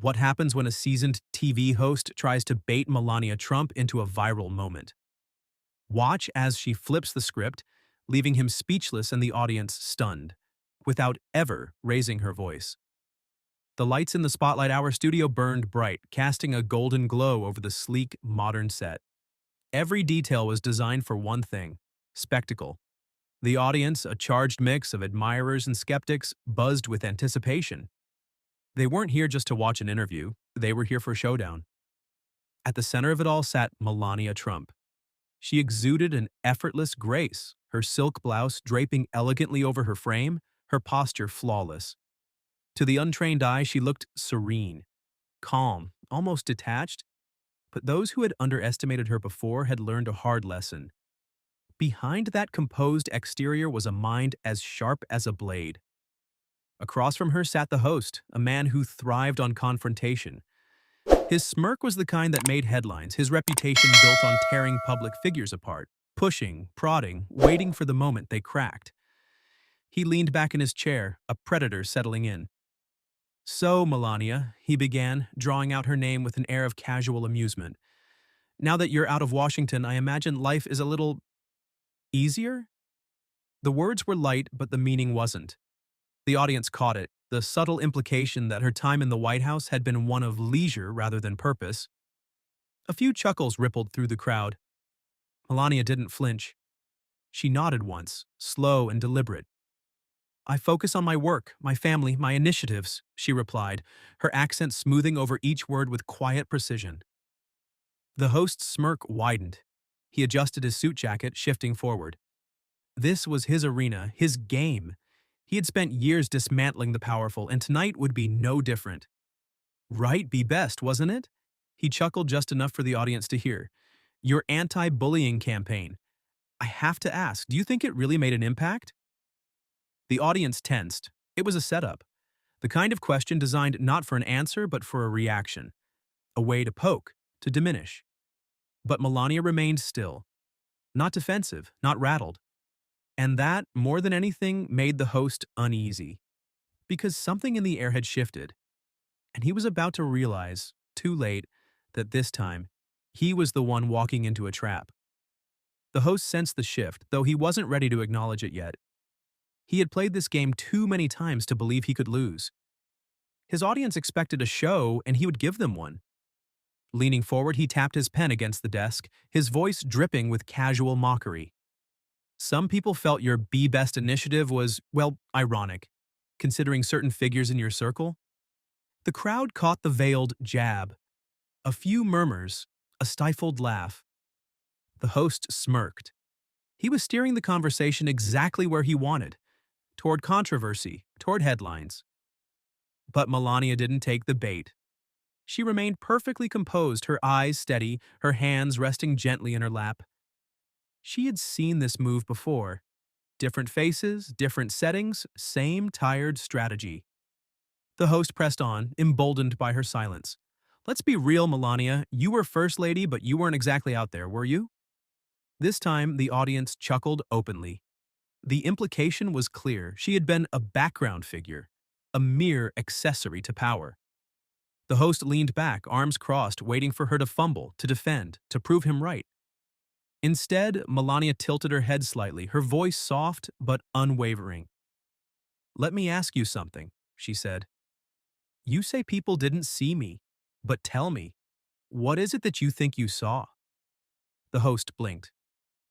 What happens when a seasoned TV host tries to bait Melania Trump into a viral moment? Watch as she flips the script, leaving him speechless and the audience stunned, without ever raising her voice. The lights in the Spotlight Hour studio burned bright, casting a golden glow over the sleek, modern set. Every detail was designed for one thing: spectacle. The audience, a charged mix of admirers and skeptics, buzzed with anticipation. They weren't here just to watch an interview, they were here for a showdown. At the center of it all sat Melania Trump. She exuded an effortless grace, her silk blouse draping elegantly over her frame, her posture flawless. To the untrained eye, she looked serene, calm, almost detached, but those who had underestimated her before had learned a hard lesson. Behind that composed exterior was a mind as sharp as a blade. Across from her sat the host, a man who thrived on confrontation. His smirk was the kind that made headlines, his reputation built on tearing public figures apart, pushing, prodding, waiting for the moment they cracked. He leaned back in his chair, a predator settling in. "So, Melania," he began, drawing out her name with an air of casual amusement. "Now that you're out of Washington, I imagine life is a little easier?" The words were light, but the meaning wasn't. The audience caught it, the subtle implication that her time in the White House had been one of leisure rather than purpose. A few chuckles rippled through the crowd. Melania didn't flinch. She nodded once, slow and deliberate. "I focus on my work, my family, my initiatives," she replied, her accent smoothing over each word with quiet precision. The host's smirk widened. He adjusted his suit jacket, shifting forward. This was his arena, his game. He had spent years dismantling the powerful, and tonight would be no different. "Right be best, wasn't it?" He chuckled just enough for the audience to hear. "Your anti-bullying campaign. I have to ask, do you think it really made an impact?" The audience tensed. It was a setup. The kind of question designed not for an answer, but for a reaction. A way to poke, to diminish. But Melania remained still. Not defensive, not rattled. And that, more than anything, made the host uneasy. Because something in the air had shifted. And he was about to realize, too late, that this time, he was the one walking into a trap. The host sensed the shift, though he wasn't ready to acknowledge it yet. He had played this game too many times to believe he could lose. His audience expected a show, and he would give them one. Leaning forward, he tapped his pen against the desk, his voice dripping with casual mockery. "Some people felt your Be Best initiative was, well, ironic, considering certain figures in your circle." The crowd caught the veiled jab. A few murmurs, a stifled laugh. The host smirked. He was steering the conversation exactly where he wanted, toward controversy, toward headlines. But Melania didn't take the bait. She remained perfectly composed, her eyes steady, her hands resting gently in her lap. She had seen this move before. Different faces, different settings, same tired strategy. The host pressed on, emboldened by her silence. "Let's be real, Melania. You were First Lady, but you weren't exactly out there, were you?" This time, the audience chuckled openly. The implication was clear. She had been a background figure, a mere accessory to power. The host leaned back, arms crossed, waiting for her to fumble, to defend, to prove him right. Instead, Melania tilted her head slightly, her voice soft but unwavering. "Let me ask you something," she said. "You say people didn't see me, but tell me, what is it that you think you saw?" The host blinked.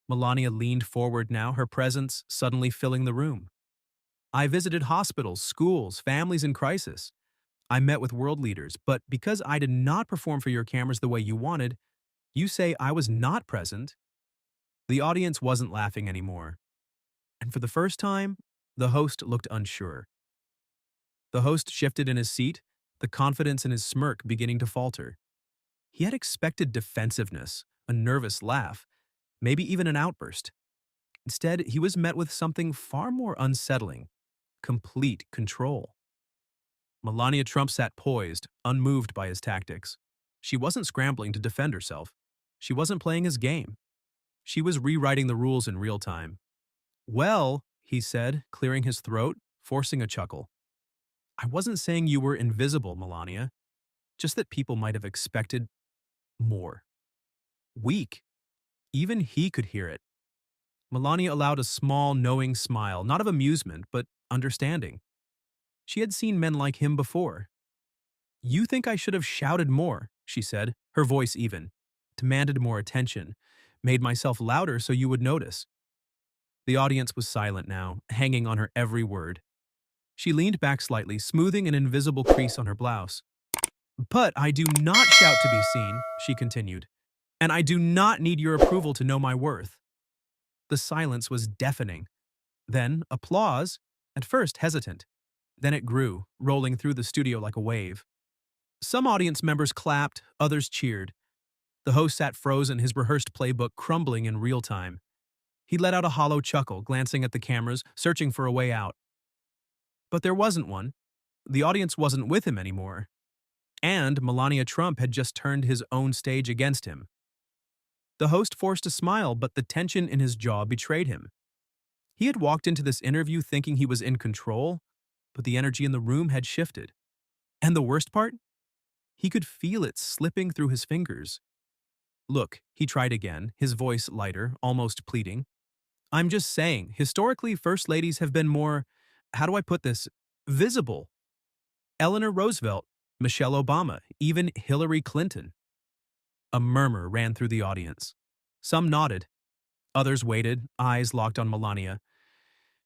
Melania leaned forward now, her presence suddenly filling the room. "I visited hospitals, schools, families in crisis. I met with world leaders, but because I did not perform for your cameras the way you wanted, you say I was not present." The audience wasn't laughing anymore. And for the first time, the host looked unsure. The host shifted in his seat, the confidence in his smirk beginning to falter. He had expected defensiveness, a nervous laugh, maybe even an outburst. Instead, he was met with something far more unsettling: complete control. Melania Trump sat poised, unmoved by his tactics. She wasn't scrambling to defend herself. She wasn't playing his game. She was rewriting the rules in real time. "Well," he said, clearing his throat, forcing a chuckle, "I wasn't saying you were invisible, Melania. just that people might have expected more. Weak. Even he could hear it. Melania allowed a small, knowing smile, not of amusement, but understanding. She had seen men like him before. "You think I should have shouted more," she said, her voice even. "Demanded more attention. Made myself louder so you would notice." The audience was silent now, hanging on her every word. She leaned back slightly, smoothing an invisible crease on her blouse. "But I do not shout to be seen," she continued. "And I do not need your approval to know my worth." The silence was deafening. Then applause, at first hesitant. Then it grew, rolling through the studio like a wave. Some audience members clapped, others cheered. The host sat frozen, his rehearsed playbook crumbling in real time. He let out a hollow chuckle, glancing at the cameras, searching for a way out. But there wasn't one. The audience wasn't with him anymore. And Melania Trump had just turned his own stage against him. The host forced a smile, but the tension in his jaw betrayed him. He had walked into this interview thinking he was in control, but the energy in the room had shifted. And the worst part? He could feel it slipping through his fingers. "Look," he tried again, his voice lighter, almost pleading. "I'm just saying, historically, first ladies have been more, how do I put this, visible. Eleanor Roosevelt, Michelle Obama, even Hillary Clinton." A murmur ran through the audience. Some nodded. Others waited, eyes locked on Melania.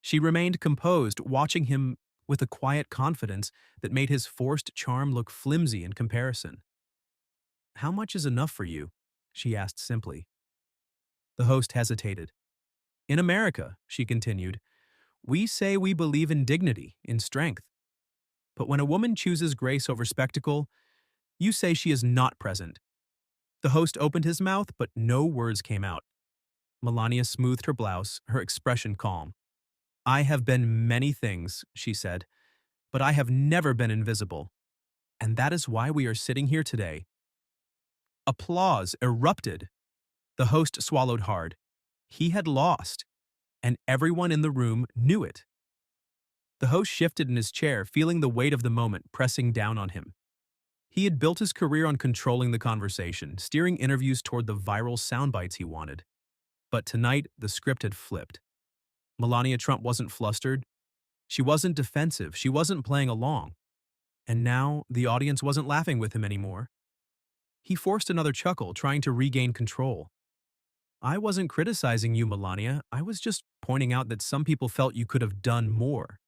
She remained composed, watching him with a quiet confidence that made his forced charm look flimsy in comparison. "How much is enough for you?" she asked simply. The host hesitated. "In America," she continued, "we say we believe in dignity, in strength. But when a woman chooses grace over spectacle, you say she is not present." The host opened his mouth, but no words came out. Melania smoothed her blouse, her expression calm. "I have been many things," she said, "but I have never been invisible. And that is why we are sitting here today." Applause erupted. The host swallowed hard. He had lost, and everyone in the room knew it. The host shifted in his chair, feeling the weight of the moment pressing down on him. He had built his career on controlling the conversation, steering interviews toward the viral soundbites he wanted. But tonight, the script had flipped. Melania Trump wasn't flustered. She wasn't defensive. She wasn't playing along. And now, the audience wasn't laughing with him anymore. He forced another chuckle, trying to regain control. "I wasn't criticizing you, Melania. I was just pointing out that some people felt you could have done more."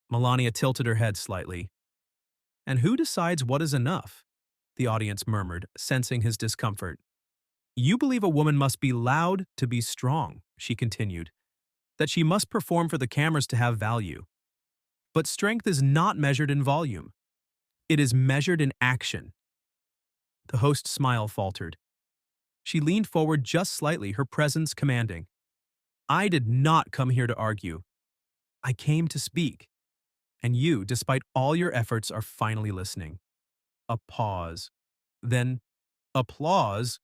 Melania tilted her head slightly. "And who decides what is enough?" the audience murmured, sensing his discomfort. "You believe a woman must be loud to be strong," she continued, "that she must perform for the cameras to have value. But strength is not measured in volume. It is measured in action." The host's smile faltered. She leaned forward just slightly, her presence commanding. "I did not come here to argue. I came to speak. And you, despite all your efforts, are finally listening." A pause. Then, applause.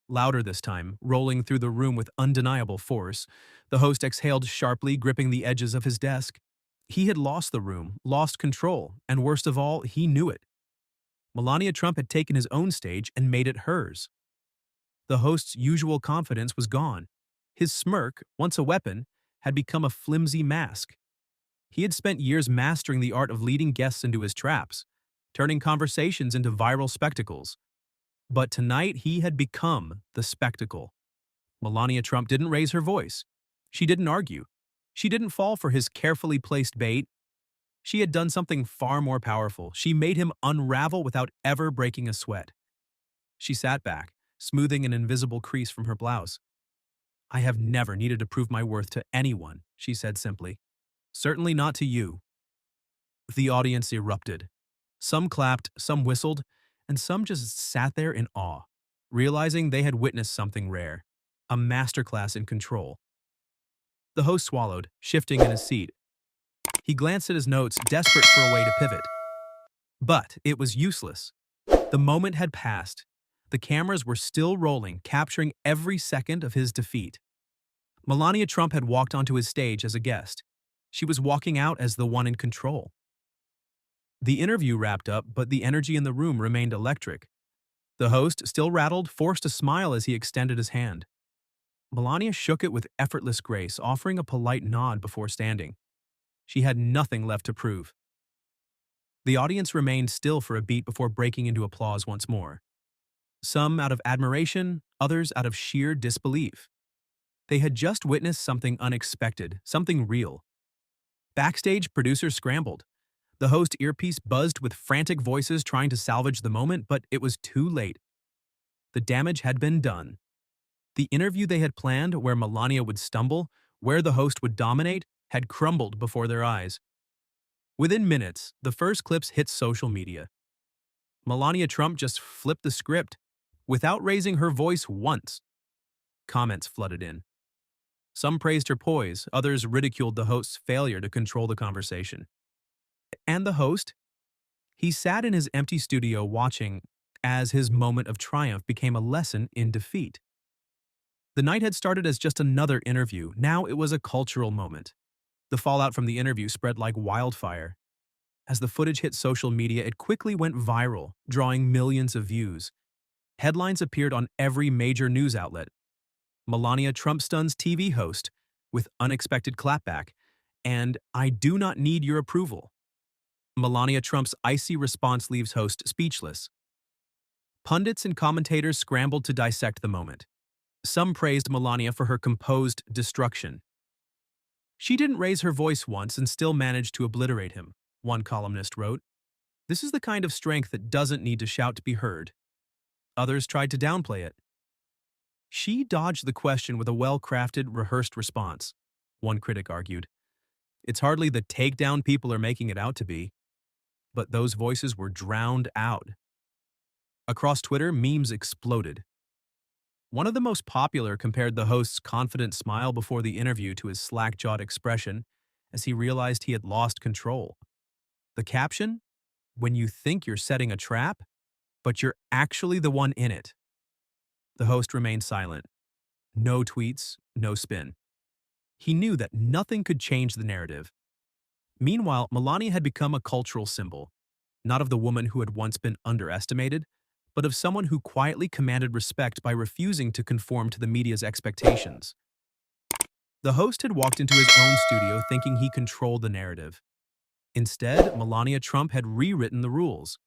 Louder this time, rolling through the room with undeniable force. The host exhaled sharply, gripping the edges of his desk. He had lost the room, lost control, and worst of all, he knew it. Melania Trump had taken his own stage and made it hers. The host's usual confidence was gone. His smirk, once a weapon, had become a flimsy mask. He had spent years mastering the art of leading guests into his traps, turning conversations into viral spectacles. But tonight he had become the spectacle. Melania Trump didn't raise her voice. She didn't argue. She didn't fall for his carefully placed bait. She had done something far more powerful. She made him unravel without ever breaking a sweat. She sat back, smoothing an invisible crease from her blouse. "I have never needed to prove my worth to anyone," she said simply. "Certainly not to you." The audience erupted. Some clapped, some whistled, and some just sat there in awe, realizing they had witnessed something rare, a masterclass in control. The host swallowed, shifting in his seat. He glanced at his notes, desperate for a way to pivot. But it was useless. The moment had passed. The cameras were still rolling, capturing every second of his defeat. Melania Trump had walked onto his stage as a guest. She was walking out as the one in control. The interview wrapped up, but the energy in the room remained electric. The host, still rattled, forced a smile as he extended his hand. Melania shook it with effortless grace, offering a polite nod before standing. She had nothing left to prove. The audience remained still for a beat before breaking into applause once more. Some out of admiration, others out of sheer disbelief. They had just witnessed something unexpected, something real. Backstage, producers scrambled. The host earpiece buzzed with frantic voices trying to salvage the moment, but it was too late. The damage had been done. The interview they had planned, where Melania would stumble, where the host would dominate, had crumbled before their eyes. Within minutes, the first clips hit social media. Melania Trump just flipped the script, without raising her voice once. Comments flooded in. Some praised her poise, others ridiculed the host's failure to control the conversation. And the host? He sat in his empty studio watching as his moment of triumph became a lesson in defeat. The night had started as just another interview. Now it was a cultural moment. The fallout from the interview spread like wildfire. As the footage hit social media, it quickly went viral, drawing millions of views. Headlines appeared on every major news outlet. Melania Trump stuns TV host with unexpected clapback, and I do not need your approval. Melania Trump's icy response leaves host speechless. Pundits and commentators scrambled to dissect the moment. Some praised Melania for her composed destruction. She didn't raise her voice once and still managed to obliterate him, one columnist wrote. This is the kind of strength that doesn't need to shout to be heard. Others tried to downplay it. She dodged the question with a well-crafted, rehearsed response, one critic argued. It's hardly the takedown people are making it out to be. But those voices were drowned out. Across Twitter, memes exploded. One of the most popular compared the host's confident smile before the interview to his slack-jawed expression as he realized he had lost control. The caption? When you think you're setting a trap, but you're actually the one in it. The host remained silent. No tweets, no spin. He knew that nothing could change the narrative. Meanwhile, Melania had become a cultural symbol, not of the woman who had once been underestimated, but of someone who quietly commanded respect by refusing to conform to the media's expectations. The host had walked into his own studio thinking he controlled the narrative. Instead, Melania Trump had rewritten the rules.